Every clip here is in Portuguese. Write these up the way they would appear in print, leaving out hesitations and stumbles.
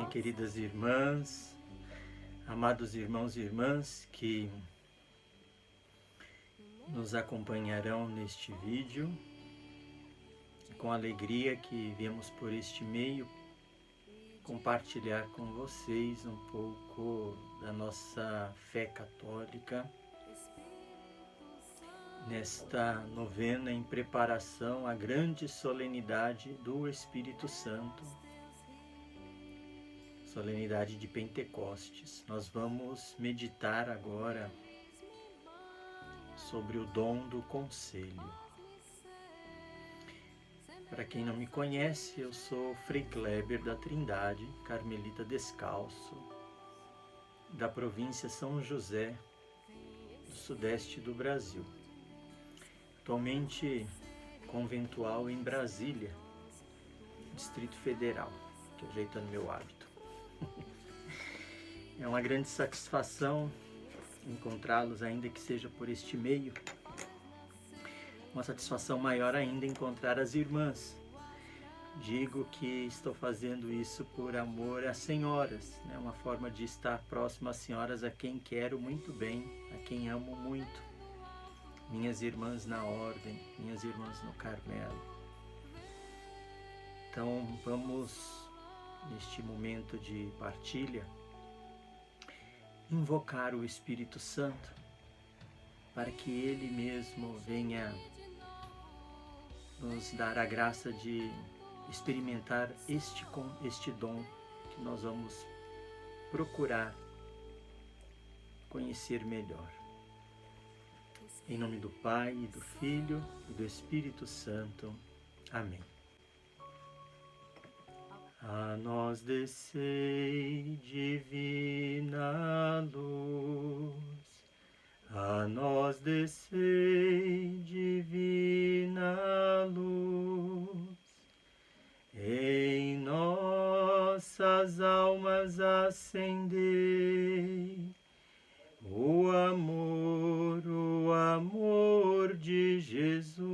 queridas irmãs, amados irmãos e irmãs que nos acompanharão neste vídeo. Com alegria que viemos por este meio compartilhar com vocês um pouco da nossa fé católica nesta novena em preparação à grande solenidade do Espírito Santo, solenidade de Pentecostes. Nós vamos meditar agora sobre o dom do conselho. Para quem não me conhece, eu sou Frei Kleber da Trindade, carmelita descalço, da província São José, do sudeste do Brasil. Atualmente conventual em Brasília, Distrito Federal, que ajeitando meu hábito. É uma grande satisfação encontrá-los, ainda que seja por este meio. Uma satisfação maior ainda encontrar as irmãs. Digo que estou fazendo isso por amor às senhoras, né? Uma forma de estar próximo às senhoras a quem quero muito bem, a quem amo muito. Minhas irmãs na ordem, minhas irmãs no Carmelo. Então vamos, neste momento de partilha, invocar o Espírito Santo para que Ele mesmo venha nos dar a graça de experimentar este dom que nós vamos procurar conhecer melhor. Em nome do Pai, e do Filho e do Espírito Santo. Amém. A nós descei, divina luz, a nós descei, divina luz, em nossas almas acendei o amor de Jesus.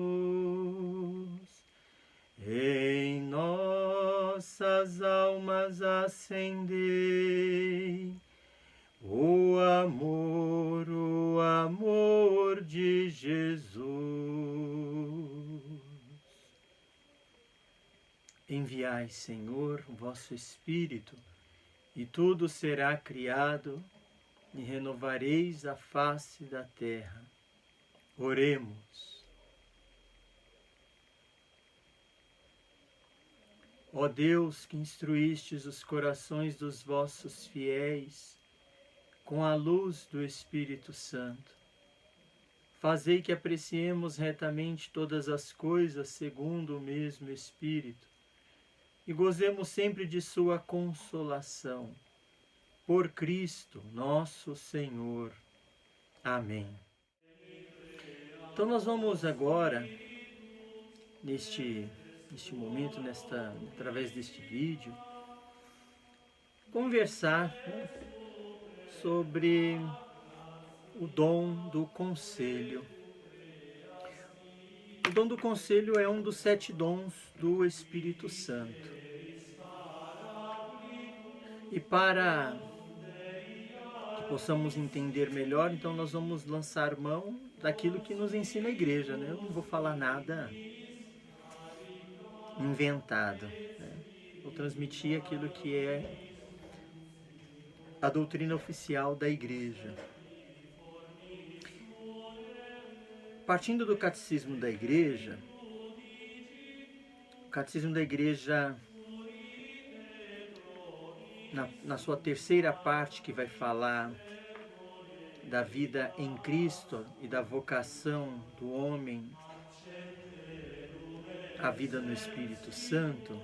Em nossas almas acendei o amor de Jesus. Enviai, Senhor, o vosso Espírito, e tudo será criado, e renovareis a face da terra. Oremos. Ó Deus, que instruístes os corações dos vossos fiéis com a luz do Espírito Santo, fazei que apreciemos retamente todas as coisas segundo o mesmo Espírito e gozemos sempre de sua consolação. Por Cristo nosso Senhor. Amém. Então nós vamos agora, neste momento, através deste vídeo, conversar, né, sobre o dom do conselho. O dom do conselho é um dos 7 dons do Espírito Santo. E para que possamos entender melhor, então nós vamos lançar mão daquilo que nos ensina a igreja, né? Eu não vou falar nada inventado, né? Vou transmitir aquilo que é a doutrina oficial da igreja. Partindo do catecismo da igreja, o catecismo da igreja, na sua terceira parte, que vai falar da vida em Cristo e da vocação do homem à vida no Espírito Santo,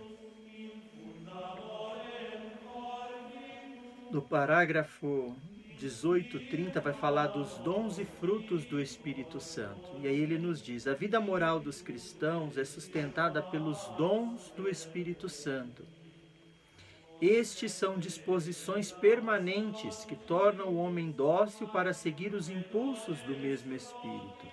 no parágrafo 18:30 vai falar dos dons e frutos do Espírito Santo. E aí ele nos diz: a vida moral dos cristãos é sustentada pelos dons do Espírito Santo. Estes são disposições permanentes que tornam o homem dócil para seguir os impulsos do mesmo Espírito.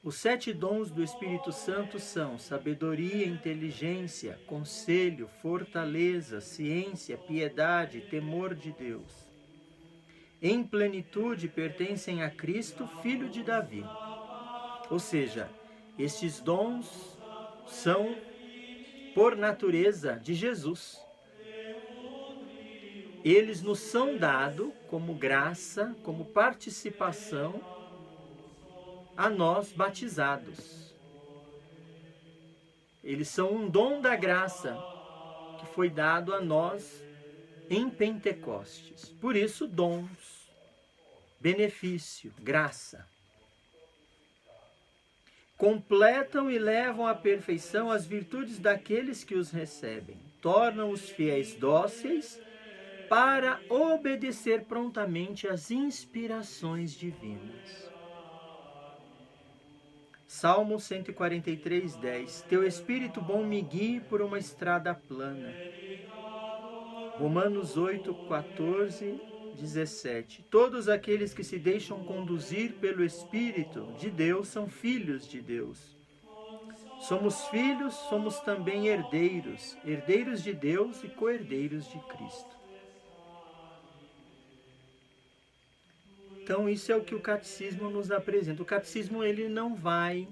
Os 7 dons do Espírito Santo são sabedoria, inteligência, conselho, fortaleza, ciência, piedade, temor de Deus. Em plenitude pertencem a Cristo, filho de Davi. Ou seja, estes dons são, por natureza, de Jesus. Eles nos são dados como graça, como participação a nós batizados. Eles são um dom da graça que foi dado a nós em Pentecostes. Por isso, dons, benefício, graça. Completam e levam à perfeição as virtudes daqueles que os recebem. Tornam-os fiéis dóceis para obedecer prontamente às inspirações divinas. Salmo 143, 10. Teu Espírito bom me guie por uma estrada plana. Romanos 8, 14, 17. Todos aqueles que se deixam conduzir pelo Espírito de Deus são filhos de Deus. Somos filhos, somos também herdeiros, herdeiros de Deus e co-herdeiros de Cristo. Então isso é o que o catecismo nos apresenta. O catecismo ele não vai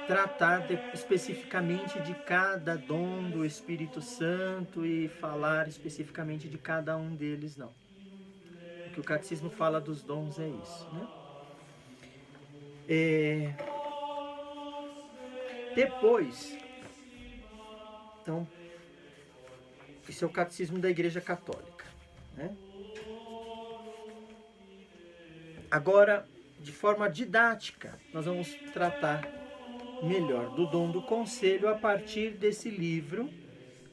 tratar especificamente de cada dom do Espírito Santo e falar especificamente de cada um deles, não. O que o catecismo fala dos dons é isso, né? Depois, então, esse é o catecismo da Igreja Católica, né? Agora, de forma didática, nós vamos tratar melhor do dom do conselho a partir desse livro,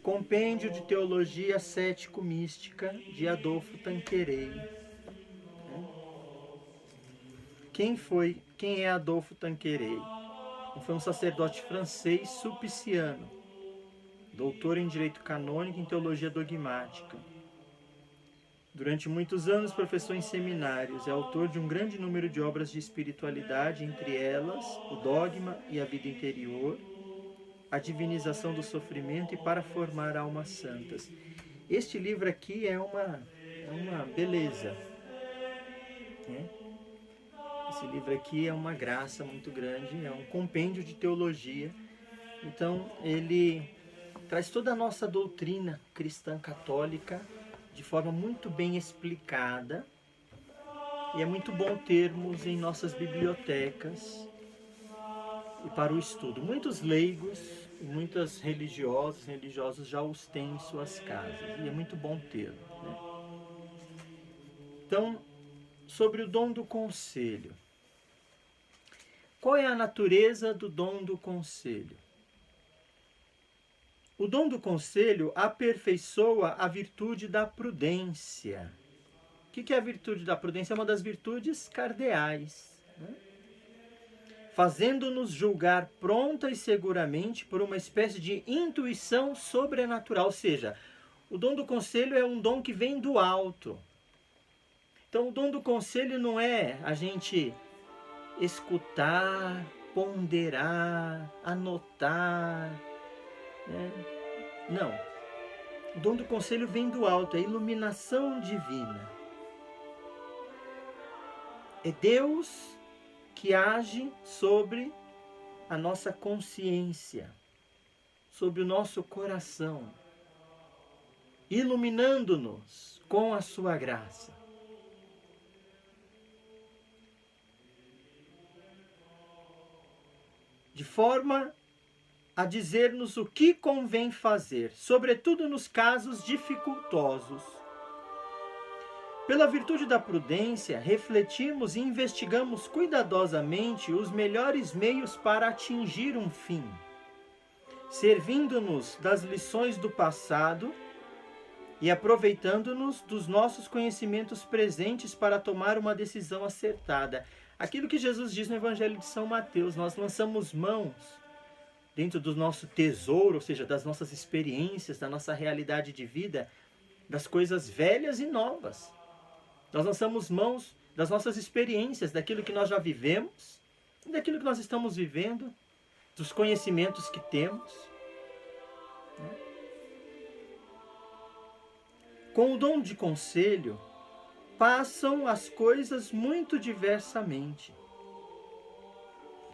Compêndio de Teologia Cético-Mística, de Adolfo Tanqueray. Quem é Adolfo Tanqueray? Foi um sacerdote francês sulpiciano, doutor em Direito Canônico e em Teologia Dogmática. Durante muitos anos professou em seminários, é autor de um grande número de obras de espiritualidade, entre elas o Dogma e a Vida Interior, a Divinização do Sofrimento e Para Formar Almas Santas. Este livro aqui é uma beleza, né? Esse livro aqui é uma graça muito grande, é um compêndio de teologia. Então ele traz toda a nossa doutrina cristã católica de forma muito bem explicada, e é muito bom termos em nossas bibliotecas e para o estudo. Muitos leigos e muitas religiosos já os têm em suas casas, e é muito bom ter, né? Então, sobre o dom do conselho. Qual é a natureza do dom do conselho? O dom do conselho aperfeiçoa a virtude da prudência. O que é a virtude da prudência? É uma das virtudes cardeais, né? Fazendo-nos julgar pronta e seguramente por uma espécie de intuição sobrenatural. Ou seja, o dom do conselho é um dom que vem do alto. Então, o dom do conselho não é a gente escutar, ponderar, anotar, né? Não. O dom do conselho vem do alto, é a iluminação divina. É Deus que age sobre a nossa consciência, sobre o nosso coração, iluminando-nos com a sua graça. De forma a dizer-nos o que convém fazer, sobretudo nos casos dificultosos. Pela virtude da prudência, refletimos e investigamos cuidadosamente os melhores meios para atingir um fim, servindo-nos das lições do passado e aproveitando-nos dos nossos conhecimentos presentes para tomar uma decisão acertada. Aquilo que Jesus diz no Evangelho de São Mateus, nós lançamos mãos dentro do nosso tesouro, ou seja, das nossas experiências, da nossa realidade de vida, das coisas velhas e novas. Nós lançamos mãos das nossas experiências, daquilo que nós já vivemos, daquilo que nós estamos vivendo, dos conhecimentos que temos. Com o dom de conselho, passam as coisas muito diversamente.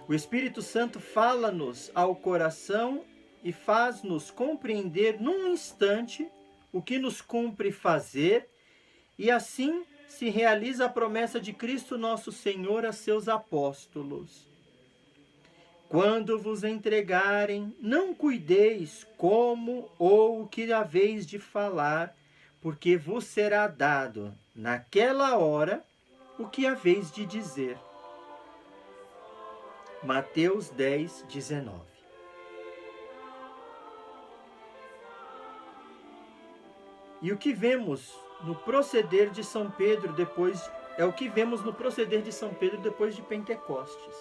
O Espírito Santo fala-nos ao coração e faz-nos compreender num instante o que nos cumpre fazer, e assim se realiza a promessa de Cristo nosso Senhor a seus apóstolos. Quando vos entregarem, não cuideis como ou o que haveis de falar, porque vos será dado, naquela hora, o que haveis de dizer. Mateus 10, 19. E o que vemos no proceder de São Pedro depois de Pentecostes.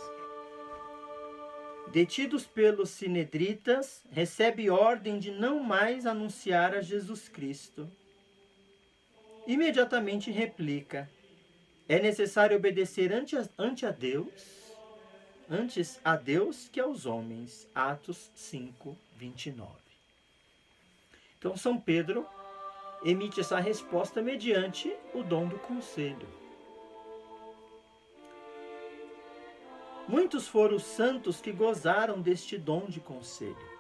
Detidos pelos sinedritas, recebe ordem de não mais anunciar a Jesus Cristo. Imediatamente replica: é necessário obedecer antes a Deus que aos homens. Atos 5, 29. Então São Pedro emite essa resposta mediante o dom do conselho. Muitos foram os santos que gozaram deste dom de conselho.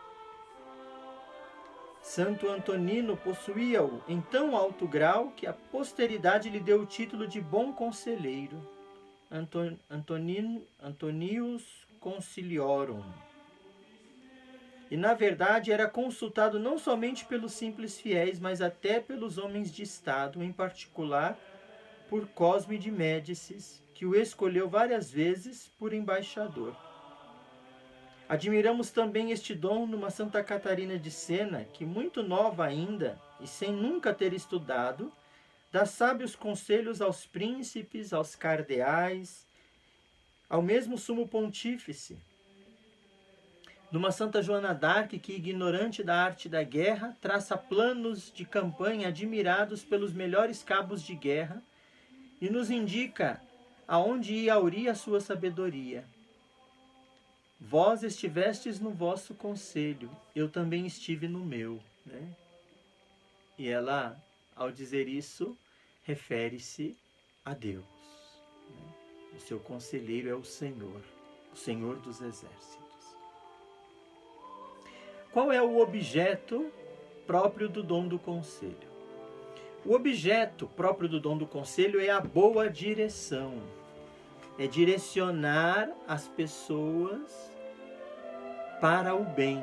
Santo Antonino possuía-o em tão alto grau que a posteridade lhe deu o título de bom conselheiro, Antonius Consiliorum. E na verdade era consultado não somente pelos simples fiéis, mas até pelos homens de Estado, em particular por Cosme de Médicis, que o escolheu várias vezes por embaixador. Admiramos também este dom numa Santa Catarina de Sena, que, muito nova ainda, e sem nunca ter estudado, dá sábios conselhos aos príncipes, aos cardeais, ao mesmo sumo pontífice. Numa Santa Joana d'Arc, que, ignorante da arte da guerra, traça planos de campanha admirados pelos melhores cabos de guerra e nos indica aonde ia aurir a sua sabedoria. Vós estivestes no vosso conselho, eu também estive no meu. Né? E ela, ao dizer isso, refere-se a Deus. Né? O seu conselheiro é o Senhor dos exércitos. Qual é o objeto próprio do dom do conselho? O objeto próprio do dom do conselho é a boa direção. É direcionar as pessoas para o bem.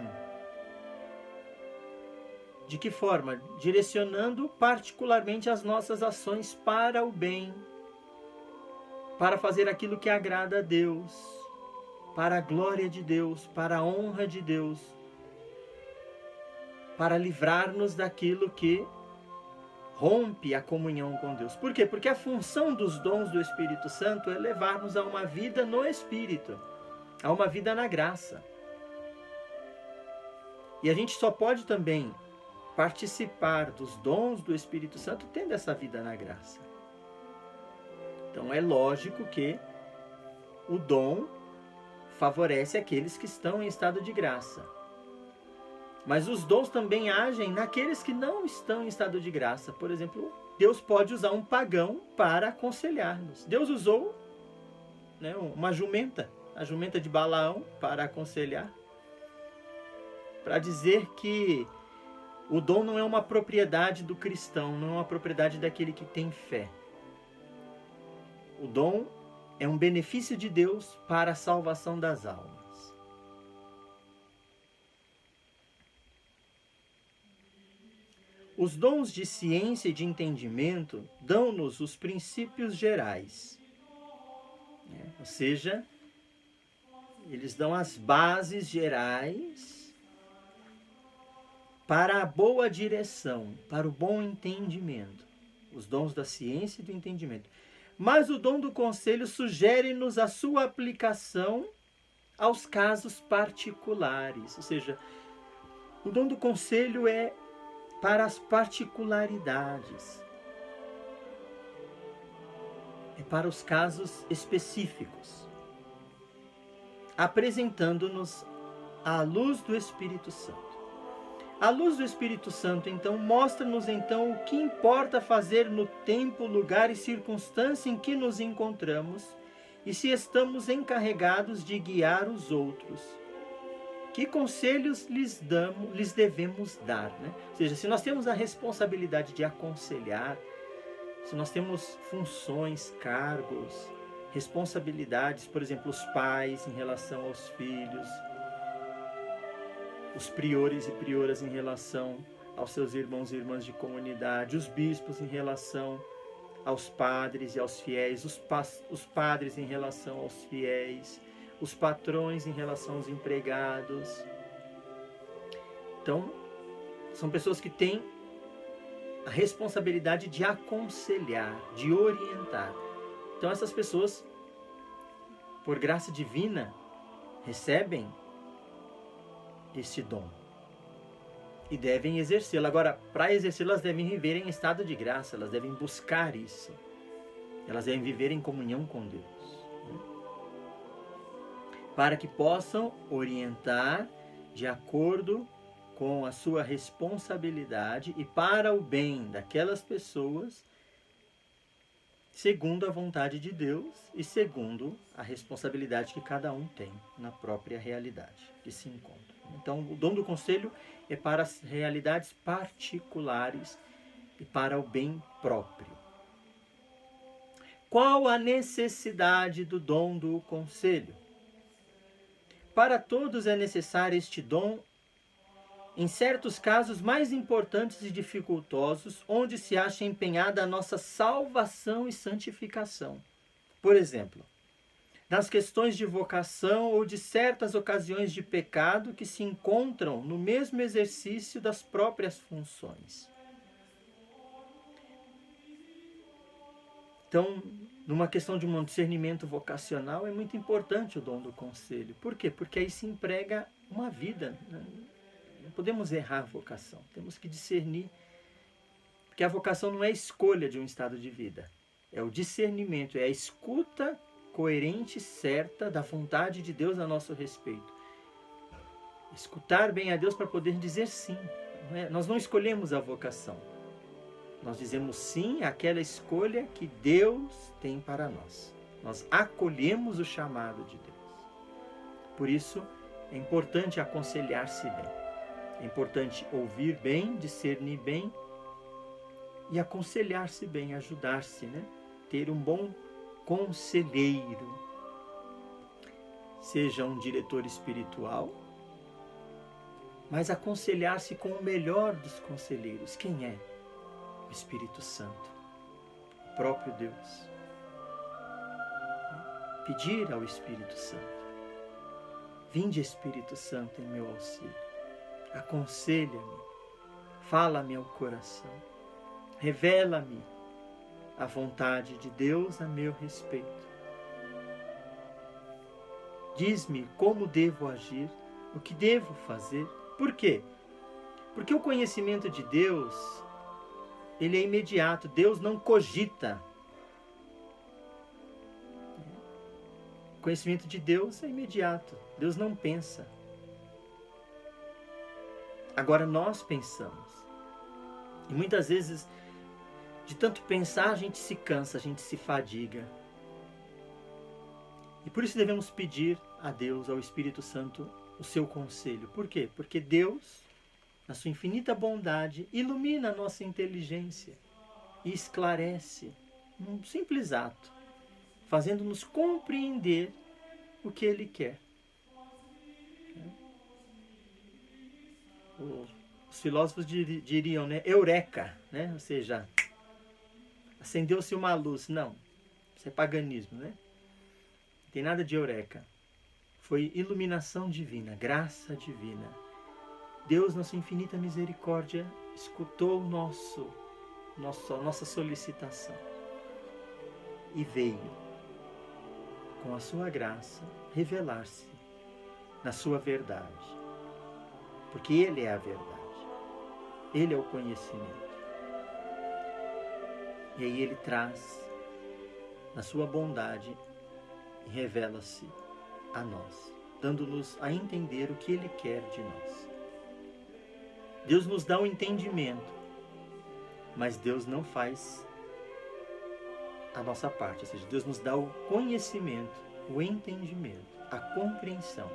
De que forma? Direcionando particularmente as nossas ações para o bem, para fazer aquilo que agrada a Deus, para a glória de Deus, para a honra de Deus, para livrar-nos daquilo que rompe a comunhão com Deus. Por quê? Porque a função dos dons do Espírito Santo é levar-nos a uma vida no Espírito, a uma vida na graça. E a gente só pode também participar dos dons do Espírito Santo tendo essa vida na graça. Então é lógico que o dom favorece aqueles que estão em estado de graça. Mas os dons também agem naqueles que não estão em estado de graça. Por exemplo, Deus pode usar um pagão para aconselhar-nos. Deus usou, né, uma jumenta, a jumenta de Balaão, para aconselhar. Para dizer que o dom não é uma propriedade do cristão, não é uma propriedade daquele que tem fé. O dom é um benefício de Deus para a salvação das almas. Os dons de ciência e de entendimento dão-nos os princípios gerais. Ou seja, eles dão as bases gerais para a boa direção, para o bom entendimento. Os dons da ciência e do entendimento. Mas o dom do conselho sugere-nos a sua aplicação aos casos particulares. Ou seja, o dom do conselho é para as particularidades. é para os casos específicos, apresentando-nos a luz do Espírito Santo. A luz do Espírito Santo, então, mostra-nos então o que importa fazer no tempo, lugar e circunstância em que nos encontramos e se estamos encarregados de guiar os outros. Que conselhos lhes devemos dar, né? Ou seja, se nós temos a responsabilidade de aconselhar, se nós temos funções, cargos, responsabilidades, por exemplo, os pais em relação aos filhos, os priores e prioras em relação aos seus irmãos e irmãs de comunidade, os bispos em relação aos padres e aos fiéis, os padres em relação aos fiéis, os patrões em relação aos empregados. Então, são pessoas que têm a responsabilidade de aconselhar, de orientar. Então, essas pessoas, por graça divina, recebem este dom e devem exercê-lo. Agora, para exercê-lo, elas devem viver em estado de graça, elas devem buscar isso, elas devem viver em comunhão com Deus, né? Para que possam orientar de acordo com a sua responsabilidade e para o bem daquelas pessoas, segundo a vontade de Deus e segundo a responsabilidade que cada um tem na própria realidade que se encontra. Então, o dom do conselho é para as realidades particulares e para o bem próprio. Qual a necessidade do dom do conselho? Para todos é necessário este dom em certos casos mais importantes e dificultosos, onde se acha empenhada a nossa salvação e santificação. Por exemplo, nas questões de vocação ou de certas ocasiões de pecado que se encontram no mesmo exercício das próprias funções. Então, numa questão de um discernimento vocacional, é muito importante o dom do conselho. Por quê? Porque aí se emprega uma vida. Não podemos errar a vocação, temos que discernir. Porque a vocação não é a escolha de um estado de vida, é o discernimento, é a escuta coerente e certa da vontade de Deus a nosso respeito. Escutar bem a Deus para poder dizer sim. Nós não escolhemos a vocação, nós dizemos sim àquela escolha que Deus tem para nós. Nós acolhemos o chamado de Deus. Por isso, é importante aconselhar-se bem. É importante ouvir bem, discernir bem e aconselhar-se bem, ajudar-se, né? Ter um bom conselheiro. Seja um diretor espiritual, mas aconselhar-se com o melhor dos conselheiros. Quem é? O Espírito Santo, o próprio Deus. Pedir ao Espírito Santo: vinde, Espírito Santo, em meu auxílio. Aconselha-me, fala-me ao coração, revela-me a vontade de Deus a meu respeito. Diz-me como devo agir, o que devo fazer. Por quê? Porque o conhecimento de Deus, ele é imediato. Deus não cogita. O conhecimento de Deus é imediato. Deus não pensa. Agora nós pensamos. E muitas vezes, de tanto pensar, a gente se cansa, a gente se fadiga. E por isso devemos pedir a Deus, ao Espírito Santo, o seu conselho. Por quê? Porque Deus, na sua infinita bondade, ilumina a nossa inteligência e esclarece num simples ato, fazendo-nos compreender o que Ele quer. Os filósofos diriam, né? Eureka, né? Ou seja, acendeu-se uma luz. Não, isso é paganismo, né? Não tem nada de eureka. Foi iluminação divina, graça divina. Deus, na sua infinita misericórdia, escutou nossa solicitação e veio, com a sua graça, revelar-se na sua verdade. Porque Ele é a verdade. Ele é o conhecimento. E aí Ele traz na sua bondade, revela-se a nós, dando-nos a entender o que Ele quer de nós. Deus nos dá o entendimento, mas Deus não faz a nossa parte, ou seja, Deus nos dá o conhecimento, o entendimento, a compreensão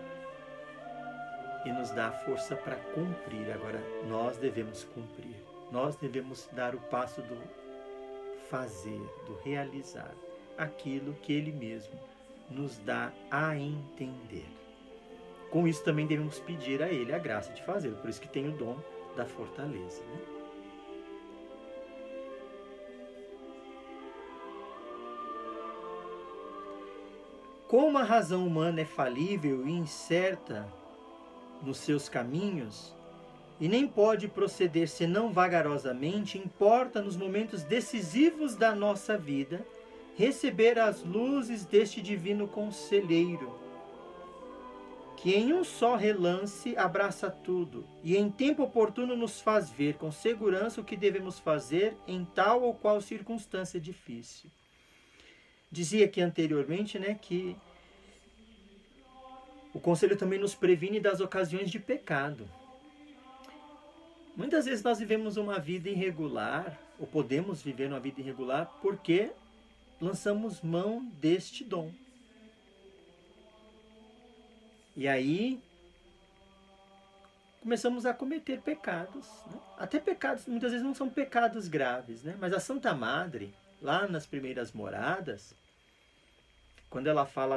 e nos dá a força para cumprir. Agora, nós devemos cumprir, nós devemos dar o passo do fazer, do realizar aquilo que Ele mesmo nos dá a entender. Com isso também devemos pedir a Ele a graça de fazê-lo, por isso que tem o dom da fortaleza, né? Como a razão humana é falível e incerta nos seus caminhos, e nem pode proceder senão vagarosamente, importa nos momentos decisivos da nossa vida receber as luzes deste divino conselheiro, que em um só relance abraça tudo e em tempo oportuno nos faz ver com segurança o que devemos fazer em tal ou qual circunstância difícil. Dizia aqui anteriormente, né, que o conselho também nos previne das ocasiões de pecado. Muitas vezes nós vivemos uma vida irregular, ou podemos viver uma vida irregular, porque lançamos mão deste dom. E aí começamos a cometer pecados, né? Até pecados, muitas vezes não são pecados graves, né? Mas a Santa Madre, lá nas primeiras moradas, quando ela fala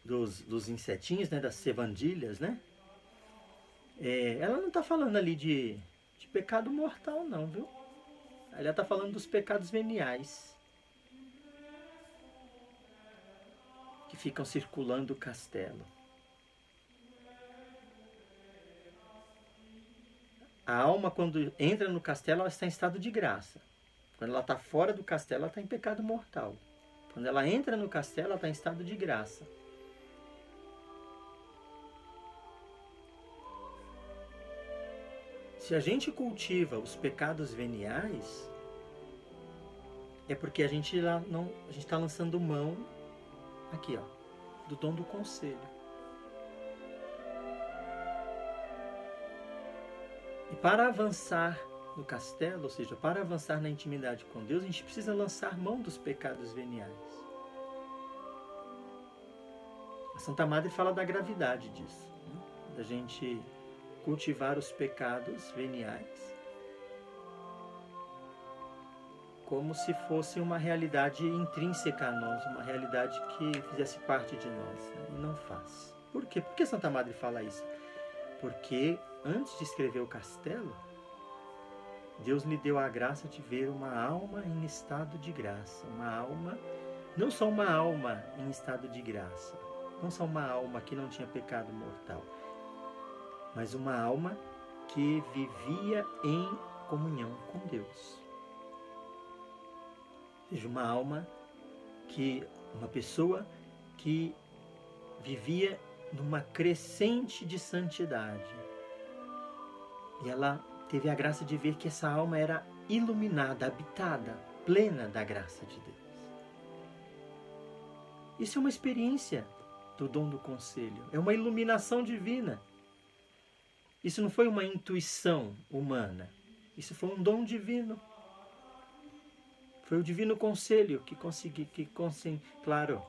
dos insetinhos, né? Das cevandilhas, né? Ela não está falando ali de pecado mortal, não, viu? Ela está falando dos pecados veniais, que ficam circulando o castelo. A alma, quando entra no castelo, ela está em estado de graça. Quando ela está fora do castelo, ela está em pecado mortal. Quando ela entra no castelo, ela está em estado de graça. Se a gente cultiva os pecados veniais, é porque a gente está lançando mão, aqui ó, do dom do conselho. E para avançar no castelo, ou seja, para avançar na intimidade com Deus, a gente precisa lançar mão dos pecados veniais. A Santa Madre fala da gravidade disso, né? Da gente cultivar os pecados veniais como se fosse uma realidade intrínseca a nós, uma realidade que fizesse parte de nós, né? E não faz. Por quê? Por que Santa Madre fala isso? Porque antes de escrever o castelo, Deus lhe deu a graça de ver uma alma em estado de graça, uma alma, não só uma alma em estado de graça, não só uma alma que não tinha pecado mortal, mas uma alma que vivia em comunhão com Deus. Ou seja, uma alma uma pessoa que vivia numa crescente de santidade. E ela teve a graça de ver que essa alma era iluminada, habitada, plena da graça de Deus. Isso é uma experiência do dom do conselho, é uma iluminação divina. Isso não foi uma intuição humana, isso foi um dom divino. Foi o divino conselho claro,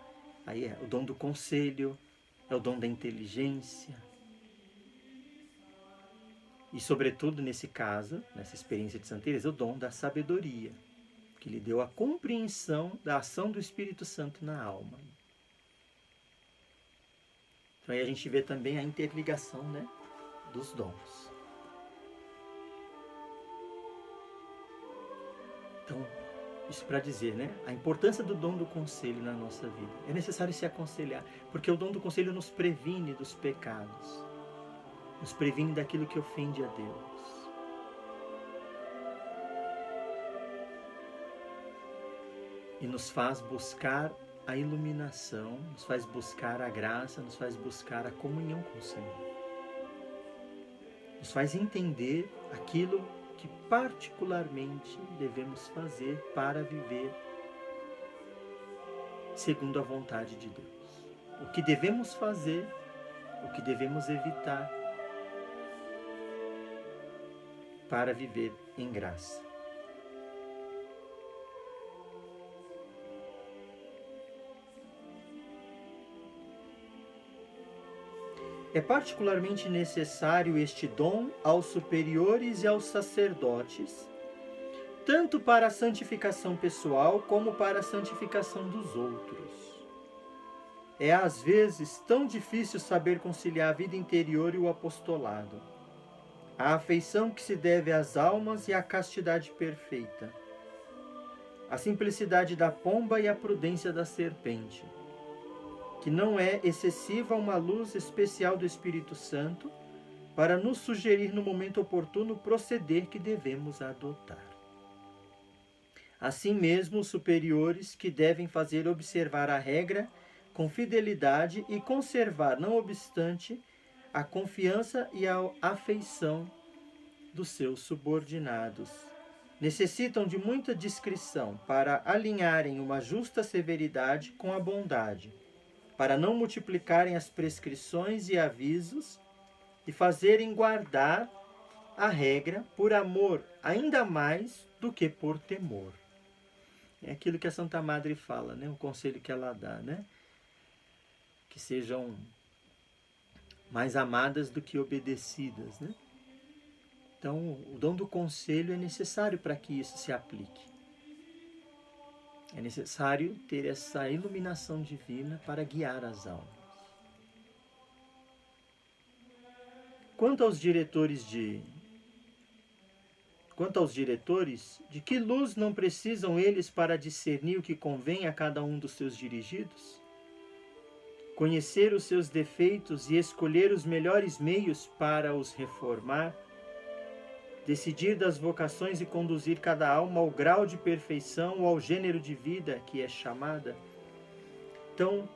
aí é o dom do conselho, é o dom da inteligência. E sobretudo nesse caso, nessa experiência de Santa Teresa, o dom da sabedoria, que lhe deu a compreensão da ação do Espírito Santo na alma. Então aí a gente vê também a interligação, né, dos dons. Então, isso para dizer, né, a importância do dom do conselho na nossa vida. É necessário se aconselhar, porque o dom do conselho nos previne dos pecados, nos previne daquilo que ofende a Deus. E nos faz buscar a iluminação, nos faz buscar a graça, nos faz buscar a comunhão com o Senhor. Nos faz entender aquilo que particularmente devemos fazer para viver segundo a vontade de Deus. O que devemos fazer, o que devemos evitar para viver em graça. É particularmente necessário este dom aos superiores e aos sacerdotes, tanto para a santificação pessoal como para a santificação dos outros. É às vezes tão difícil saber conciliar a vida interior e o apostolado, a afeição que se deve às almas e a castidade perfeita, a simplicidade da pomba e a prudência da serpente, que não é excessiva uma luz especial do Espírito Santo para nos sugerir no momento oportuno o proceder que devemos adotar. Assim mesmo, os superiores que devem fazer observar a regra com fidelidade e conservar, não obstante, a confiança e a afeição dos seus subordinados. Necessitam de muita discrição para alinharem uma justa severidade com a bondade, para não multiplicarem as prescrições e avisos e fazerem guardar a regra por amor ainda mais do que por temor. É aquilo que a Santa Madre fala, né? O conselho que ela dá, né? Que sejam mais amadas do que obedecidas, né? Então, o dom do conselho é necessário para que isso se aplique. É necessário ter essa iluminação divina para guiar as almas. Quanto aos diretores, de que luz não precisam eles para discernir o que convém a cada um dos seus dirigidos? Conhecer os seus defeitos e escolher os melhores meios para os reformar? Decidir das vocações e conduzir cada alma ao grau de perfeição ou ao gênero de vida que é chamada? Então,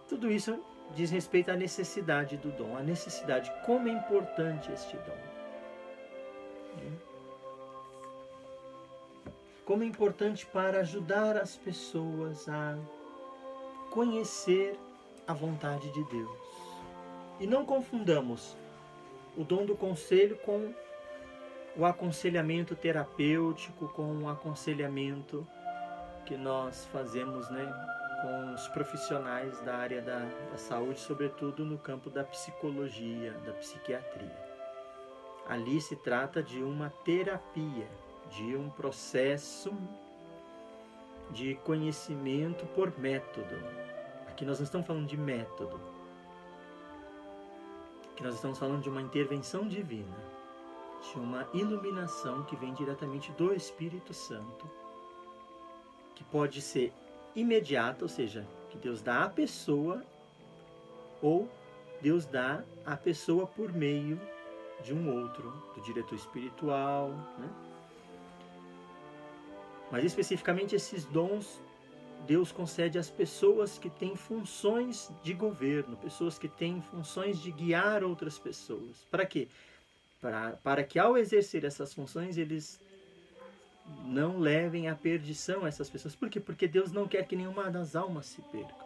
tudo isso diz respeito à necessidade do dom, a necessidade, como é importante este dom. Como é importante para ajudar as pessoas a conhecer a vontade de Deus. E não confundamos o dom do conselho com o aconselhamento terapêutico, com o aconselhamento que nós fazemos, né, com os profissionais da área da saúde, sobretudo no campo da psicologia, da psiquiatria. Ali se trata de uma terapia, de um processo de conhecimento por método. Aqui nós não estamos falando de método. Aqui nós estamos falando de uma intervenção divina, de uma iluminação que vem diretamente do Espírito Santo, que pode ser imediata, ou seja, que Deus dá à pessoa, ou Deus dá à pessoa por meio de um outro, do diretor espiritual, né? Mas especificamente esses dons Deus concede às pessoas que têm funções de governo, pessoas que têm funções de guiar outras pessoas. Para quê? Para que ao exercer essas funções eles não levem à perdição essas pessoas. Por quê? Porque Deus não quer que nenhuma das almas se perca.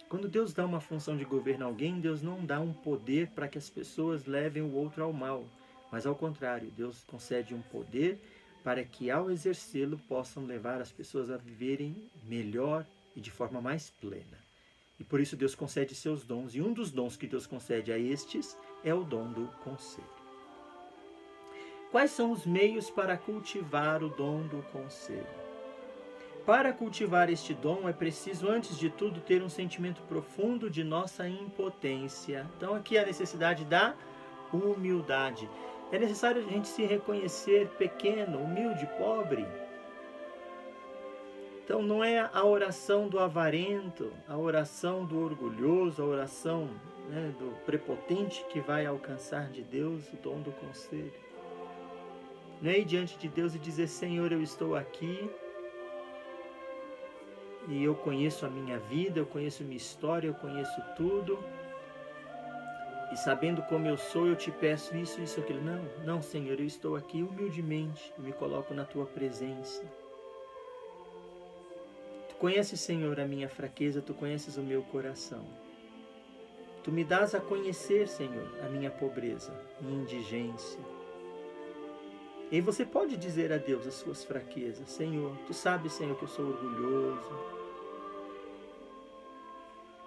Quando Deus dá uma função de governo a alguém, Deus não dá um poder para que as pessoas levem o outro ao mal. Mas ao contrário, Deus concede um poder para que ao exercê-lo possam levar as pessoas a viverem melhor e de forma mais plena. E por isso Deus concede seus dons. E um dos dons que Deus concede a estes é o dom do conselho. Quais são os meios para cultivar o dom do conselho? Para cultivar este dom é preciso, antes de tudo, ter um sentimento profundo de nossa impotência. Então aqui a necessidade da humildade. É necessário a gente se reconhecer pequeno, humilde, pobre. Então não é a oração do avarento, a oração do orgulhoso, a oração, né, do prepotente que vai alcançar de Deus o dom do conselho. Não é ir diante de Deus e dizer: Senhor, eu estou aqui e eu conheço a minha vida, eu conheço a minha história, eu conheço tudo. E sabendo como eu sou, eu te peço isso, isso, aquilo. Não, Senhor, eu estou aqui humildemente e me coloco na tua presença. conheces, Senhor, a minha fraqueza, Tu conheces o meu coração. Tu me dás a conhecer, Senhor, a minha pobreza, minha indigência. E você pode dizer a Deus as suas fraquezas. Senhor, Tu sabes, Senhor, que eu sou orgulhoso.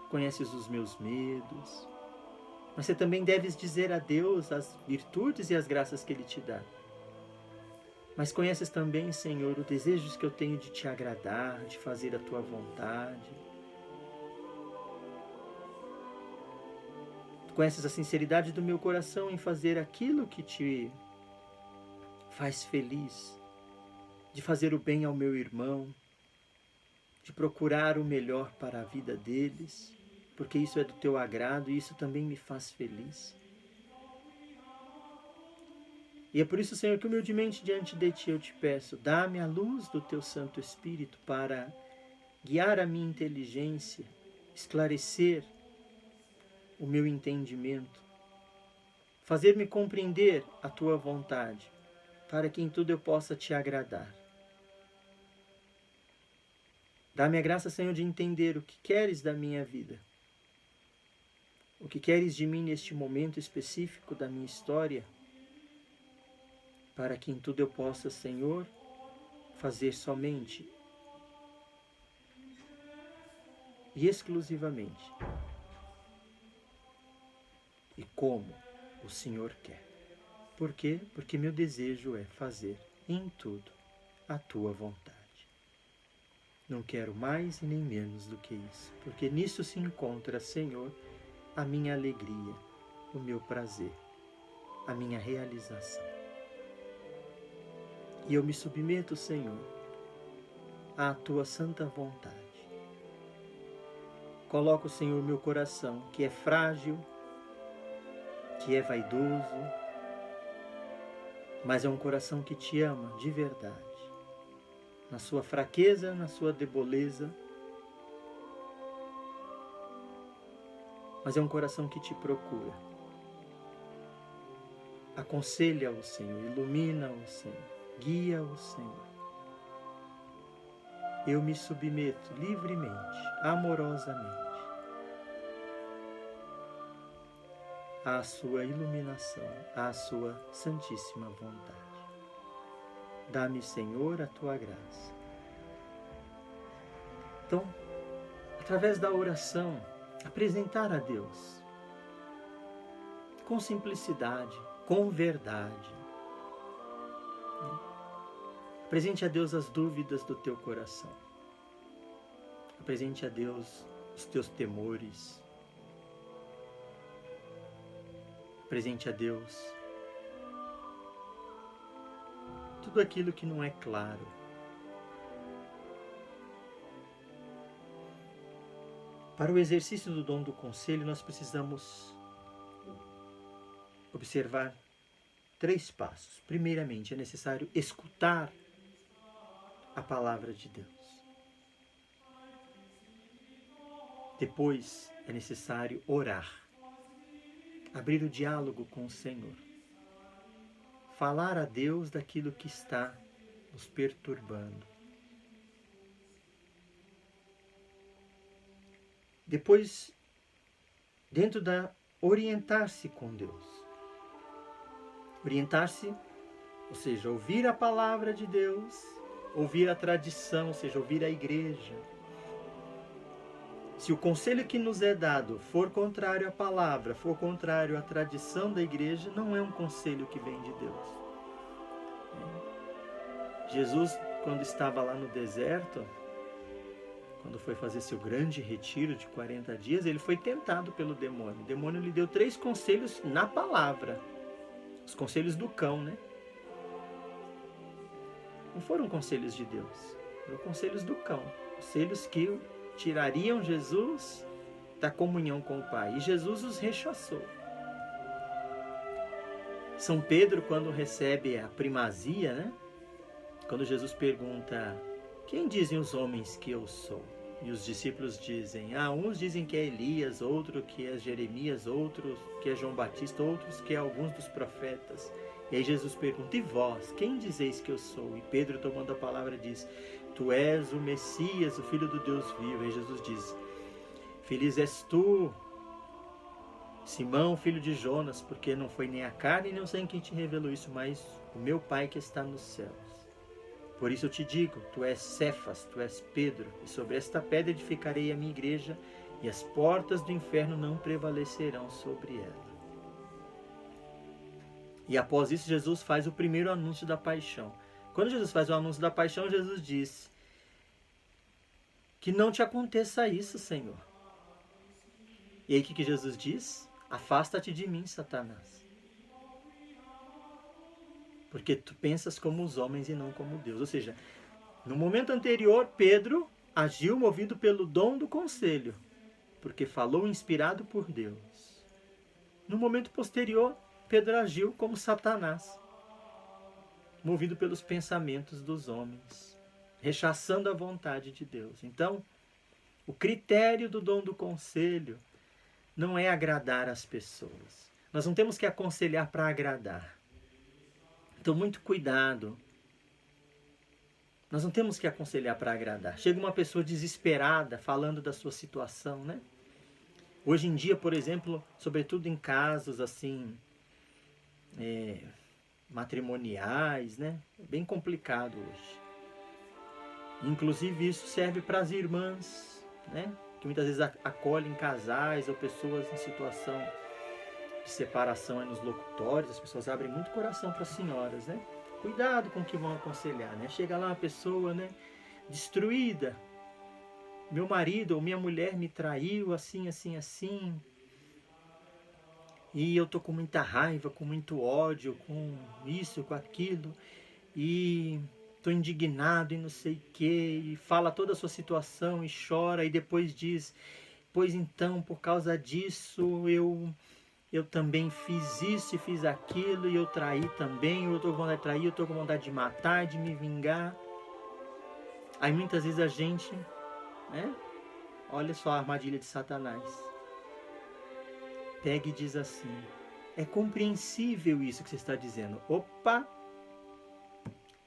Conheces os meus medos. Mas você também deves dizer a Deus as virtudes e as graças que Ele te dá. Mas conheces também, Senhor, os desejos que eu tenho de Te agradar, de fazer a Tua vontade. Tu conheces a sinceridade do meu coração em fazer aquilo que Te faz feliz, de fazer o bem ao meu irmão, de procurar o melhor para a vida deles, porque isso é do Teu agrado e isso também me faz feliz. E é por isso, Senhor, que humildemente diante de Ti eu Te peço, dá-me a luz do Teu Santo Espírito para guiar a minha inteligência, esclarecer o meu entendimento, fazer-me compreender a Tua vontade, para que em tudo eu possa Te agradar. Dá-me a graça, Senhor, de entender o que queres da minha vida, o que queres de mim neste momento específico da minha história, para que em tudo eu possa, Senhor, fazer somente e exclusivamente e como o Senhor quer. Por quê? Porque meu desejo é fazer em tudo a Tua vontade. Não quero mais e nem menos do que isso, porque nisso se encontra, Senhor, a minha alegria, o meu prazer, a minha realização. E eu me submeto, Senhor, à Tua santa vontade. Coloco, Senhor, meu coração, que é frágil, que é vaidoso, mas é um coração que Te ama de verdade. Na sua fraqueza, na sua deboleza, mas é um coração que Te procura. Aconselha-o, Senhor, ilumina-o, Senhor. Guia-o, Senhor. Eu me submeto livremente, amorosamente, à Sua iluminação, à Sua santíssima vontade. Dá-me, Senhor, a Tua graça. Então, através da oração, apresentar a Deus com simplicidade, com verdade. Apresente a Deus as dúvidas do teu coração. Apresente a Deus os teus temores. Apresente a Deus tudo aquilo que não é claro. Para o exercício do dom do conselho, nós precisamos observar 3 passos. Primeiramente, é necessário escutar a palavra de Deus. Depois, é necessário orar, abrir o diálogo com o Senhor, falar a Deus daquilo que está nos perturbando. Depois, dentro da orientar-se com Deus. Orientar-se, ou seja, ouvir a palavra de Deus, ouvir a tradição, ou seja, ouvir a igreja. Se o conselho que nos é dado for contrário à palavra, for contrário à tradição da igreja, não é um conselho que vem de Deus. Jesus, quando estava lá no deserto, quando foi fazer seu grande retiro de 40 dias, ele foi tentado pelo demônio. O demônio lhe deu 3 conselhos na palavra. Os conselhos do cão, né? Não foram conselhos de Deus, foram conselhos do cão. Conselhos que tirariam Jesus da comunhão com o Pai. E Jesus os rechaçou. São Pedro, quando recebe a primazia, né? Quando Jesus pergunta: quem dizem os homens que eu sou? E os discípulos dizem: uns dizem que é Elias, outros que é Jeremias, outros que é João Batista, outros que é alguns dos profetas. E aí Jesus pergunta: e vós, quem dizeis que eu sou? E Pedro, tomando a palavra, diz: tu és o Messias, o Filho do Deus vivo. Aí Jesus diz, feliz és tu, Simão, filho de Jonas, porque não foi nem a carne nem o sangue quem te revelou isso, mas o meu Pai que está nos céus. Por isso eu te digo, tu és Cefas, tu és Pedro, e sobre esta pedra edificarei a minha igreja, e as portas do inferno não prevalecerão sobre ela. E após isso, Jesus faz o primeiro anúncio da paixão. Quando Jesus faz o anúncio da paixão, Jesus diz que não te aconteça isso, Senhor. E aí o que Jesus diz? Afasta-te de mim, Satanás. Porque tu pensas como os homens e não como Deus. Ou seja, no momento anterior, Pedro agiu movido pelo dom do conselho, porque falou inspirado por Deus. No momento posterior, Pedro agiu como Satanás, movido pelos pensamentos dos homens, rechaçando a vontade de Deus. Então, o critério do dom do conselho não é agradar as pessoas. Nós não temos que aconselhar para agradar. Então, muito cuidado. Nós não temos que aconselhar para agradar. Chega uma pessoa desesperada falando da sua situação, né? Hoje em dia, por exemplo, sobretudo em casos assim, matrimoniais, né? É bem complicado hoje. Inclusive isso serve para as irmãs, né? Que muitas vezes acolhem casais ou pessoas em situação de separação nos locutórios. As pessoas abrem muito coração para as senhoras, né? Cuidado com o que vão aconselhar, né? Chega lá uma pessoa, né, destruída. Meu marido ou minha mulher me traiu assim, assim, assim. E eu tô com muita raiva, com muito ódio, com isso, com aquilo. E tô indignado e não sei o quê. E fala toda a sua situação e chora. E depois diz, pois então, por causa disso, eu também fiz isso e fiz aquilo. E eu traí também. Eu tô com vontade de trair, eu tô com vontade de matar, de me vingar. Aí muitas vezes a gente, né? Olha só a armadilha de Satanás. Pega e diz assim, é compreensível isso que você está dizendo. Opa!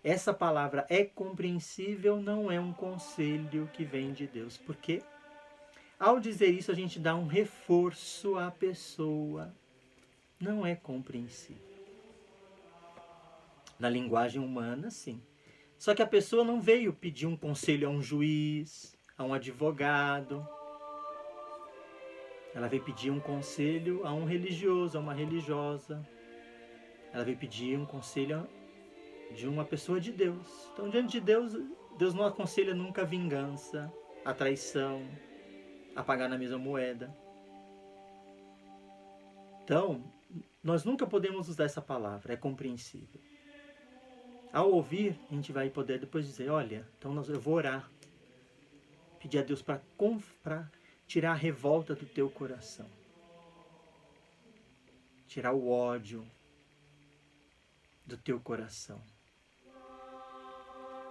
Essa palavra é compreensível não é um conselho que vem de Deus. Porque ao dizer isso a gente dá um reforço à pessoa. Não é compreensível. Na linguagem humana, sim. Só que a pessoa não veio pedir um conselho a um juiz, a um advogado. Ela veio pedir um conselho a um religioso, a uma religiosa. Ela veio pedir um conselho de uma pessoa de Deus. Então, diante de Deus, Deus não aconselha nunca a vingança, a traição, a pagar na mesma moeda. Então, nós nunca podemos usar essa palavra, é compreensível. Ao ouvir, a gente vai poder depois dizer, olha, então eu vou orar. Pedir a Deus para tirar a revolta do teu coração. Tirar o ódio do teu coração.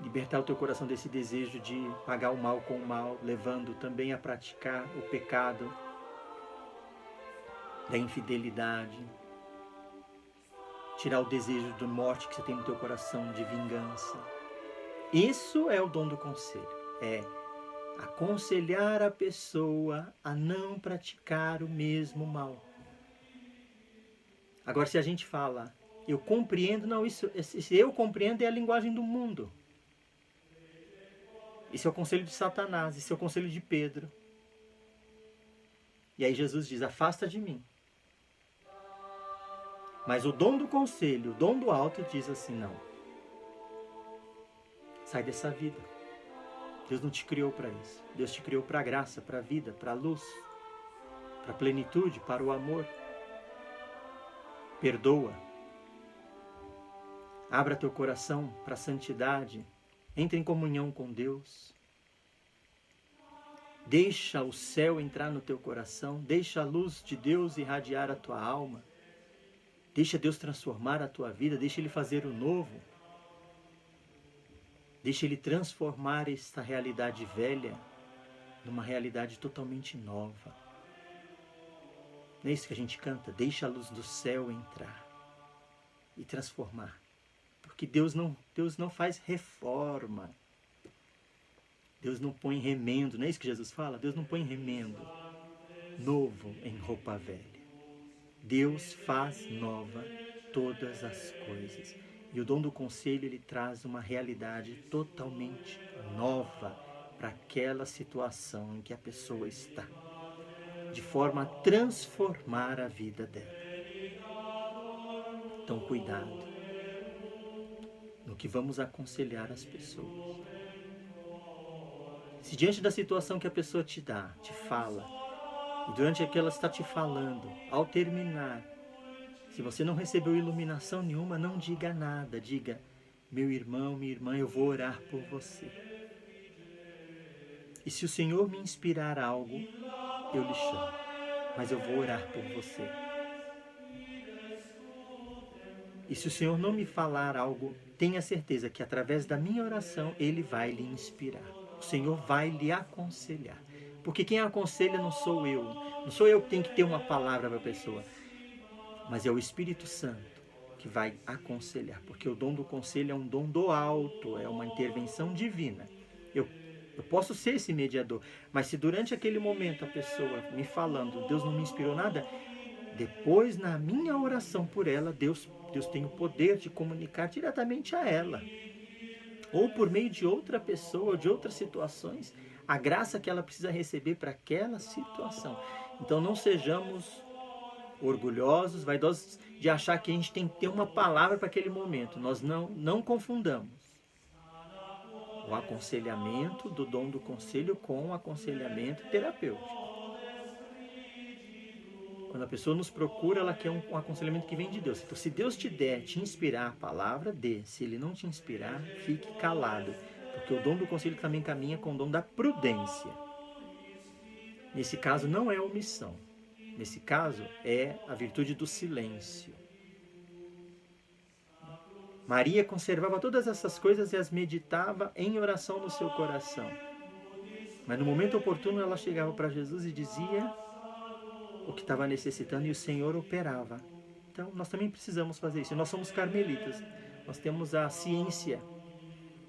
Libertar o teu coração desse desejo de pagar o mal com o mal, levando também a praticar o pecado da infidelidade. Tirar o desejo de morte que você tem no teu coração, de vingança. Isso é o dom do conselho. É aconselhar a pessoa a não praticar o mesmo mal. Agora, se a gente fala, eu compreendo, não, esse eu compreendo é a linguagem do mundo. Esse é o conselho de Satanás, esse é o conselho de Pedro. E aí Jesus diz, afasta de mim. Mas o dom do conselho, o dom do alto diz assim, não. Sai dessa vida. Deus não te criou para isso. Deus te criou para a graça, para a vida, para a luz, para a plenitude, para o amor. Perdoa. Abra teu coração para a santidade. Entre em comunhão com Deus. Deixa o céu entrar no teu coração. Deixa a luz de Deus irradiar a tua alma. Deixa Deus transformar a tua vida. Deixa Ele fazer o novo. Deixa Ele transformar esta realidade velha numa realidade totalmente nova. Não é isso que a gente canta? Deixa a luz do céu entrar e transformar. Porque Deus não faz reforma. Deus não põe remendo, não é isso que Jesus fala? Deus não põe remendo novo em roupa velha. Deus faz nova todas as coisas. E o dom do conselho, ele traz uma realidade totalmente nova para aquela situação em que a pessoa está, de forma a transformar a vida dela. Então, cuidado no que vamos aconselhar as pessoas. Se diante da situação que a pessoa te dá, te fala, e durante que ela está te falando, ao terminar, se você não recebeu iluminação nenhuma, não diga nada. Diga, meu irmão, minha irmã, eu vou orar por você. E se o Senhor me inspirar algo, eu lhe chamo. Mas eu vou orar por você. E se o Senhor não me falar algo, tenha certeza que através da minha oração, Ele vai lhe inspirar. O Senhor vai lhe aconselhar. Porque quem aconselha não sou eu. Não sou eu que tenho que ter uma palavra para a pessoa. Mas é o Espírito Santo que vai aconselhar. Porque o dom do conselho é um dom do alto. É uma intervenção divina. Eu posso ser esse mediador. Mas se durante aquele momento a pessoa me falando, Deus não me inspirou nada, depois na minha oração por ela, Deus tem o poder de comunicar diretamente a ela. Ou por meio de outra pessoa, de outras situações, a graça que ela precisa receber para aquela situação. Então não sejamos orgulhosos, vaidosos de achar que a gente tem que ter uma palavra para aquele momento. Nós não confundamos o aconselhamento do dom do conselho com o aconselhamento terapêutico. Quando a pessoa nos procura, ela quer um aconselhamento que vem de Deus. Então, se Deus te inspirar a palavra, dê. Se Ele não te inspirar, fique calado. Porque o dom do conselho também caminha com o dom da prudência. Nesse caso, não é omissão. Nesse caso, é a virtude do silêncio. Maria conservava todas essas coisas e as meditava em oração no seu coração. Mas no momento oportuno, ela chegava para Jesus e dizia o que estava necessitando, e o Senhor operava. Então, nós também precisamos fazer isso. Nós somos carmelitas. Nós temos a ciência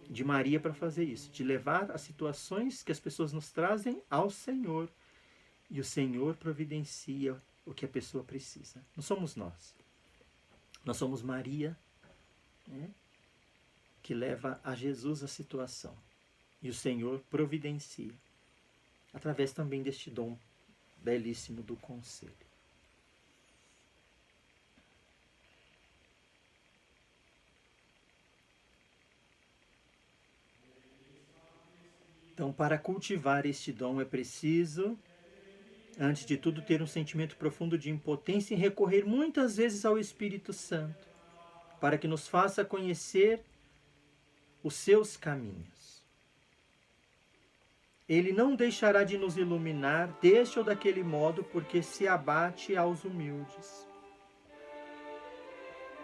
de Maria para fazer isso, de levar as situações que as pessoas nos trazem ao Senhor. E o Senhor providencia o que a pessoa precisa. Não somos nós. Nós somos Maria, né, que leva a Jesus a situação. E o Senhor providencia, através também deste dom belíssimo do conselho. Então, para cultivar este dom é preciso, antes de tudo, ter um sentimento profundo de impotência e recorrer muitas vezes ao Espírito Santo, para que nos faça conhecer os seus caminhos. Ele não deixará de nos iluminar deste ou daquele modo, porque se abate aos humildes.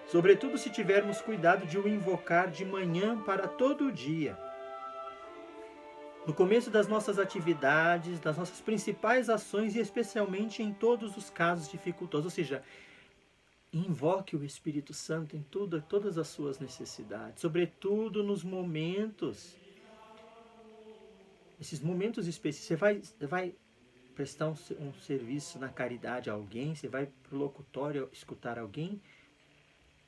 Sobretudo se tivermos cuidado de o invocar de manhã para todo o dia. No começo das nossas atividades, das nossas principais ações e especialmente em todos os casos dificultosos. Ou seja, invoque o Espírito Santo em todas as suas necessidades, sobretudo nos momentos. Esses momentos específicos, você vai prestar um serviço na caridade a alguém, você vai para o locutório escutar alguém,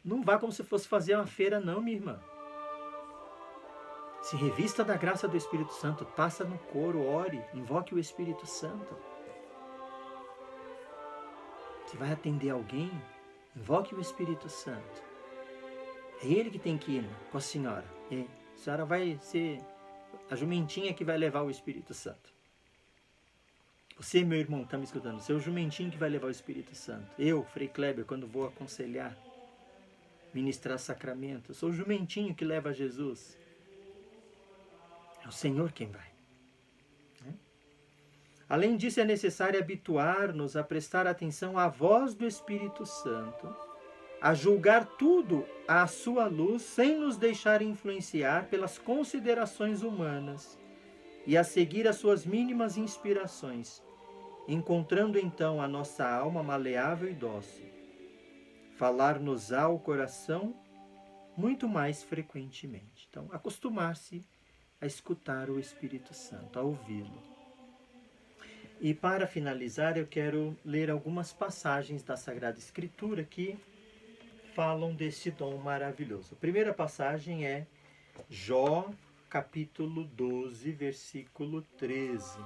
não vá como se fosse fazer uma feira não, minha irmã. Se revista da graça do Espírito Santo, passa no coro, ore, invoque o Espírito Santo. Se vai atender alguém, invoque o Espírito Santo. É Ele que tem que ir com a senhora. A senhora vai ser a jumentinha que vai levar o Espírito Santo. Você, meu irmão, está me escutando? Você é o jumentinho que vai levar o Espírito Santo. Eu, Frei Kleber, quando vou aconselhar, ministrar sacramento, sou o jumentinho que leva Jesus. É o Senhor quem vai. Além disso, é necessário habituar-nos a prestar atenção à voz do Espírito Santo, a julgar tudo à sua luz, sem nos deixar influenciar pelas considerações humanas, e a seguir as suas mínimas inspirações, encontrando então a nossa alma maleável e dócil. Falar-nos ao coração muito mais frequentemente. Então, acostumar-se a escutar o Espírito Santo, a ouvi-lo. E para finalizar, eu quero ler algumas passagens da Sagrada Escritura que falam deste dom maravilhoso. A primeira passagem é Jó, capítulo 12, versículo 13.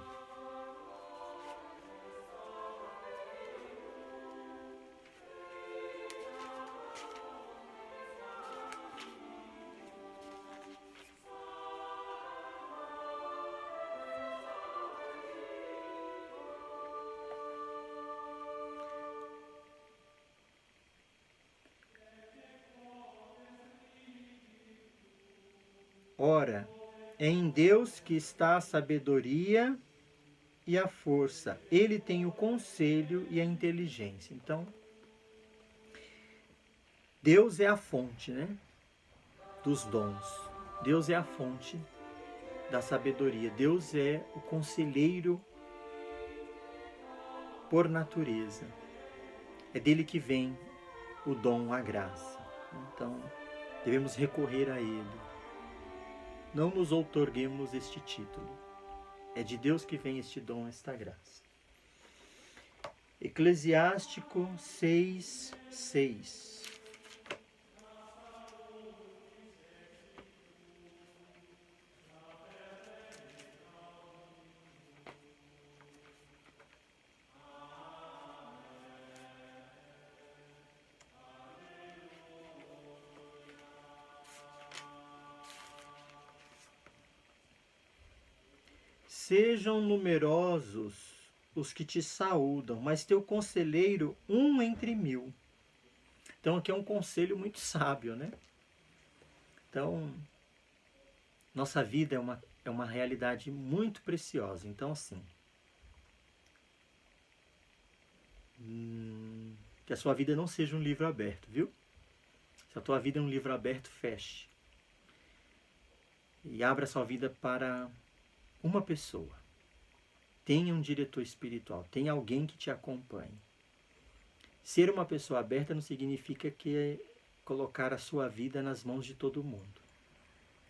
Ora, é em Deus que está a sabedoria e a força. Ele tem o conselho e a inteligência. Então, Deus é a fonte, né, dos dons. Deus é a fonte da sabedoria. Deus é o conselheiro por natureza. É dele que vem o dom, a graça. Então, devemos recorrer a ele. Não nos outorguemos este título. É de Deus que vem este dom, esta graça. Eclesiástico 6:6. Sejam numerosos os que te saúdam, mas teu conselheiro um entre mil. Então aqui é um conselho muito sábio, né? Então, nossa vida é uma realidade muito preciosa. Então, assim, que a sua vida não seja um livro aberto, viu? Se a tua vida é um livro aberto, feche. E abra a sua vida para uma pessoa. Tenha um diretor espiritual, tenha alguém que te acompanhe. Ser uma pessoa aberta não significa que é colocar a sua vida nas mãos de todo mundo.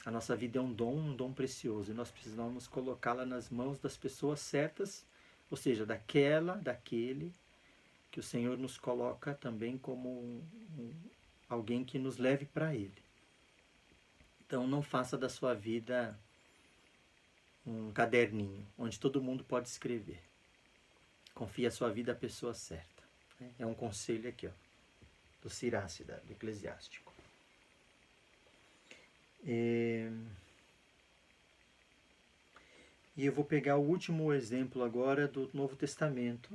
A nossa vida é um dom precioso, e nós precisamos colocá-la nas mãos das pessoas certas, ou seja, daquele que o Senhor nos coloca também como alguém que nos leve para Ele. Então não faça da sua vida um caderninho, onde todo mundo pode escrever. Confie a sua vida à pessoa certa. É um conselho aqui, ó, do Siracida, do Eclesiástico. E eu vou pegar o último exemplo agora do Novo Testamento,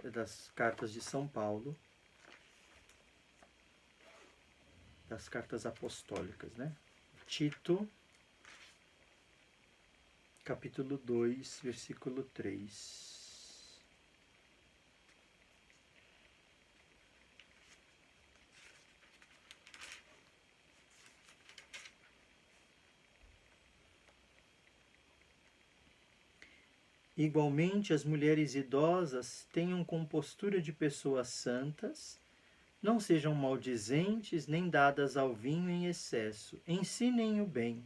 das cartas de São Paulo, das cartas apostólicas, né? Tito, capítulo 2, versículo 3. Igualmente, as mulheres idosas tenham compostura de pessoas santas, não sejam maldizentes, nem dadas ao vinho em excesso. Ensinem o bem.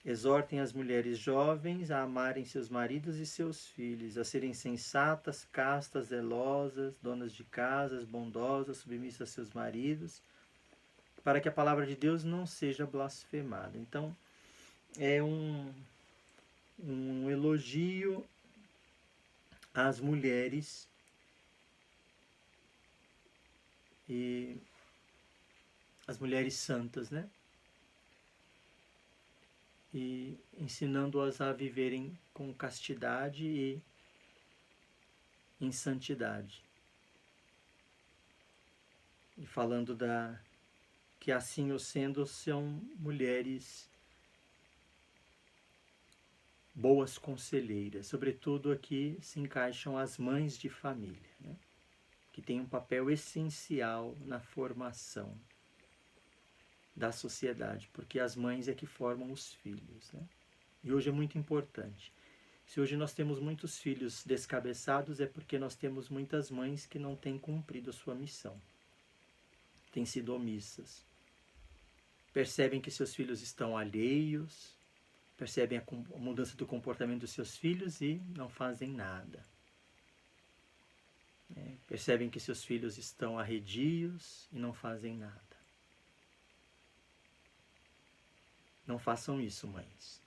Exortem as mulheres jovens a amarem seus maridos e seus filhos, a serem sensatas, castas, zelosas, donas de casas, bondosas, submissas a seus maridos, para que a palavra de Deus não seja blasfemada. Então, é um elogio às mulheres e as mulheres santas, né? E ensinando-as a viverem com castidade e em santidade. E falando que assim o sendo são mulheres boas conselheiras. Sobretudo aqui se encaixam as mães de família, né? Que têm um papel essencial na formação da sociedade, porque as mães é que formam os filhos, né? E hoje é muito importante. Se hoje nós temos muitos filhos descabeçados, é porque nós temos muitas mães que não têm cumprido a sua missão. têm sido omissas. Percebem que seus filhos estão alheios, percebem a mudança do comportamento dos seus filhos e não fazem nada. Percebem que seus filhos estão arredios e não fazem nada. Não façam isso, mães.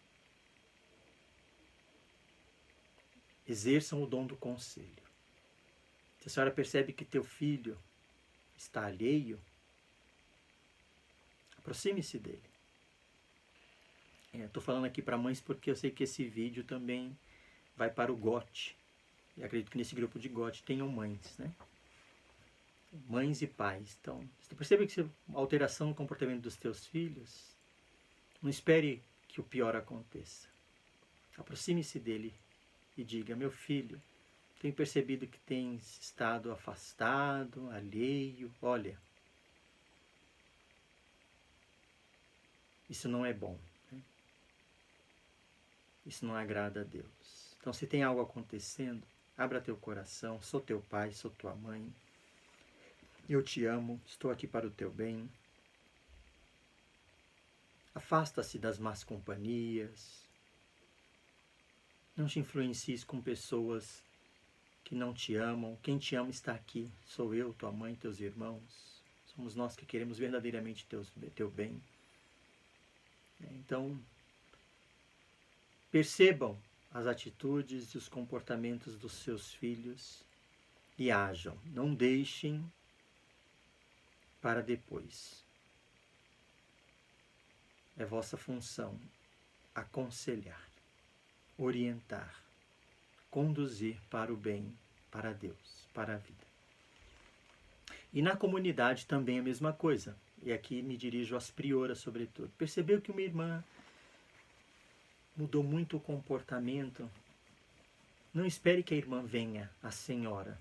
Exerçam o dom do conselho. Se a senhora percebe que teu filho está alheio, aproxime-se dele. Estou falando aqui para mães porque eu sei que esse vídeo também vai para o GOT. E acredito que nesse grupo de GOT tenham mães, né? Mães e pais. Então, se tu percebe que a alteração no comportamento dos teus filhos, não espere que o pior aconteça. Aproxime-se dele e diga: meu filho, tenho percebido que tens estado afastado, alheio. Olha, isso não é bom. Né? Isso não agrada a Deus. Então, se tem algo acontecendo, abra teu coração. Sou teu pai, sou tua mãe. Eu te amo, estou aqui para o teu bem. Afasta-se das más companhias. Não te influencies com pessoas que não te amam. Quem te ama está aqui. Sou eu, tua mãe, teus irmãos. Somos nós que queremos verdadeiramente teu bem. Então, percebam as atitudes e os comportamentos dos seus filhos e ajam. Não deixem para depois. É vossa função aconselhar, orientar, conduzir para o bem, para Deus, para a vida. E na comunidade também a mesma coisa. E aqui me dirijo às prioras, sobretudo. Percebeu que uma irmã mudou muito o comportamento? Não espere que a irmã venha, a senhora.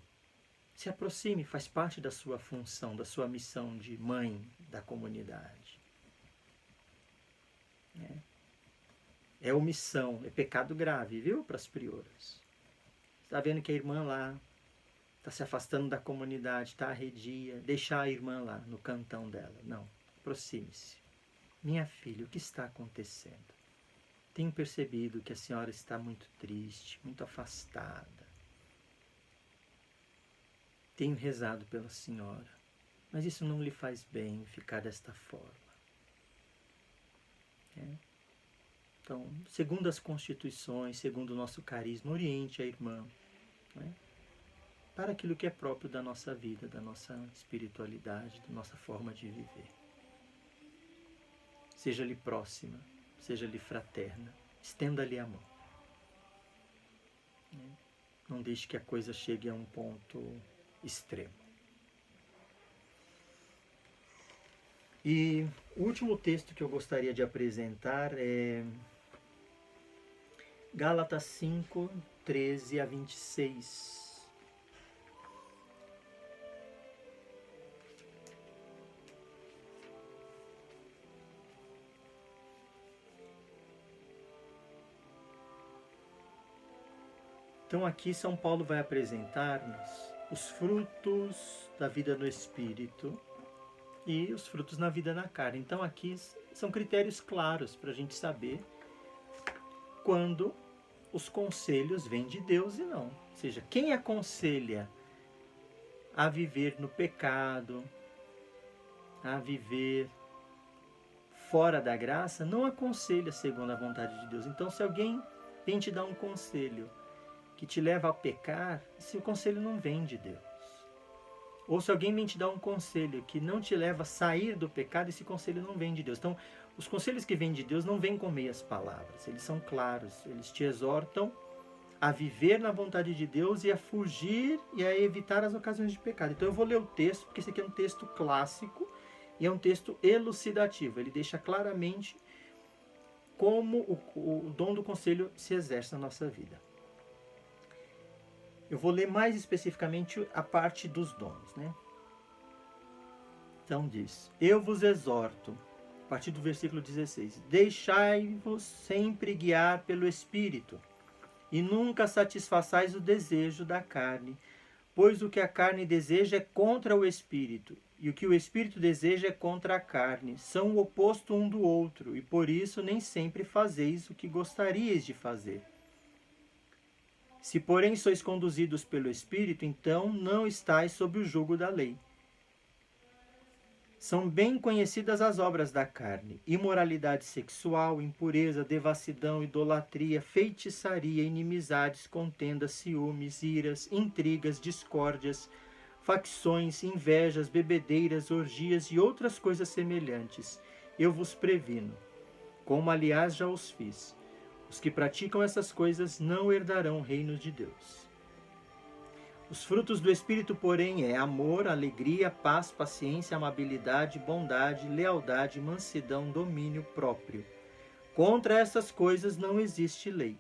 Se aproxime, faz parte da sua função, da sua missão de mãe da comunidade. É omissão, é pecado grave, viu, para as prioras. Está vendo que a irmã lá está se afastando da comunidade, está arredia, deixar a irmã lá no cantão dela. Não, aproxime-se. Minha filha, o que está acontecendo? Tenho percebido que a senhora está muito triste, muito afastada. Tenho rezado pela senhora, mas isso não lhe faz bem ficar desta forma. Então, segundo as constituições, segundo o nosso carisma, oriente a irmã, para aquilo que é próprio da nossa vida, da nossa espiritualidade, da nossa forma de viver. Seja-lhe próxima, seja-lhe fraterna, estenda-lhe a mão. Não deixe que a coisa chegue a um ponto extremo. E o último texto que eu gostaria de apresentar é Gálatas 5, 13 a 26. Então aqui São Paulo vai apresentar-nos os frutos da vida no Espírito e os frutos na vida na carne. Então aqui são critérios claros para a gente saber quando os conselhos vêm de Deus e não. Ou seja, quem aconselha a viver no pecado, a viver fora da graça, não aconselha segundo a vontade de Deus. Então se alguém vem te dar um conselho que te leva a pecar, esse conselho não vem de Deus. Ou se alguém vem te dar um conselho que não te leva a sair do pecado, esse conselho não vem de Deus. Então, os conselhos que vêm de Deus não vêm com meias palavras, eles são claros, eles te exortam a viver na vontade de Deus e a fugir e a evitar as ocasiões de pecado. Então eu vou ler o texto, porque esse aqui é um texto clássico e é um texto elucidativo. Ele deixa claramente como o dom do conselho se exerce na nossa vida. Eu vou ler mais especificamente a parte dos dons, né? Então diz: eu vos exorto, a partir do versículo 16, deixai-vos sempre guiar pelo Espírito, e nunca satisfaçais o desejo da carne, pois o que a carne deseja é contra o Espírito, e o que o espírito deseja é contra a carne. São o oposto um do outro, e por isso nem sempre fazeis o que gostaríeis de fazer. Se, porém, sois conduzidos pelo Espírito, então não estáis sob o jugo da lei. São bem conhecidas as obras da carne: imoralidade sexual, impureza, devassidão, idolatria, feitiçaria, inimizades, contendas, ciúmes, iras, intrigas, discórdias, facções, invejas, bebedeiras, orgias e outras coisas semelhantes. Eu vos previno, como aliás já os fiz. Os que praticam essas coisas não herdarão o reino de Deus. Os frutos do Espírito, porém, é amor, alegria, paz, paciência, amabilidade, bondade, lealdade, mansidão, domínio próprio. Contra essas coisas não existe lei.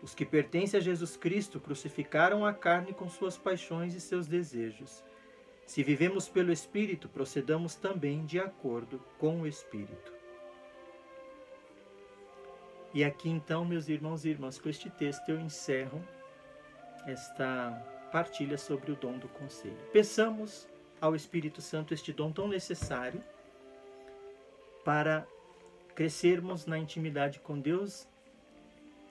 Os que pertencem a Jesus Cristo crucificaram a carne com suas paixões e seus desejos. Se vivemos pelo Espírito, procedamos também de acordo com o Espírito. E aqui então, meus irmãos e irmãs, com este texto eu encerro esta partilha sobre o dom do conselho. Peçamos ao Espírito Santo este dom tão necessário para crescermos na intimidade com Deus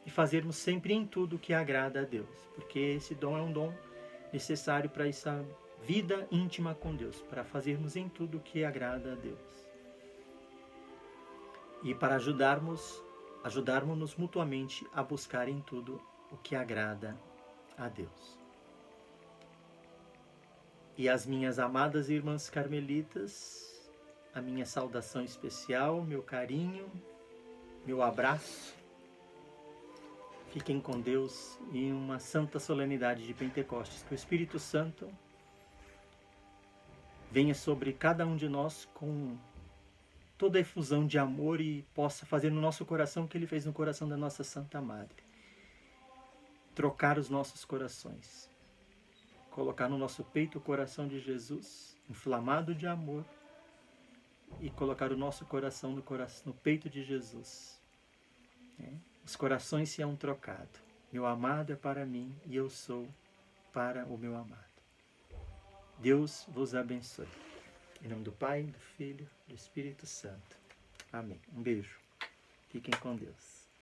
e fazermos sempre em tudo o que agrada a Deus, porque esse dom é um dom necessário para essa vida íntima com Deus, para fazermos em tudo o que agrada a Deus. E para ajudarmos-nos mutuamente a buscar em tudo o que agrada a Deus. E às minhas amadas irmãs carmelitas, a minha saudação especial, meu carinho, meu abraço. Fiquem com Deus em uma santa solenidade de Pentecostes. Que o Espírito Santo venha sobre cada um de nós com toda a efusão de amor e possa fazer no nosso coração o que Ele fez no coração da nossa Santa Madre. Trocar os nossos corações. Colocar no nosso peito o coração de Jesus, inflamado de amor, e colocar o nosso coração no peito de Jesus. Os corações se hão trocado. Meu amado é para mim e eu sou para o meu amado. Deus vos abençoe. Em nome do Pai, do Filho, do Espírito Santo. Amém. Um beijo. Fiquem com Deus.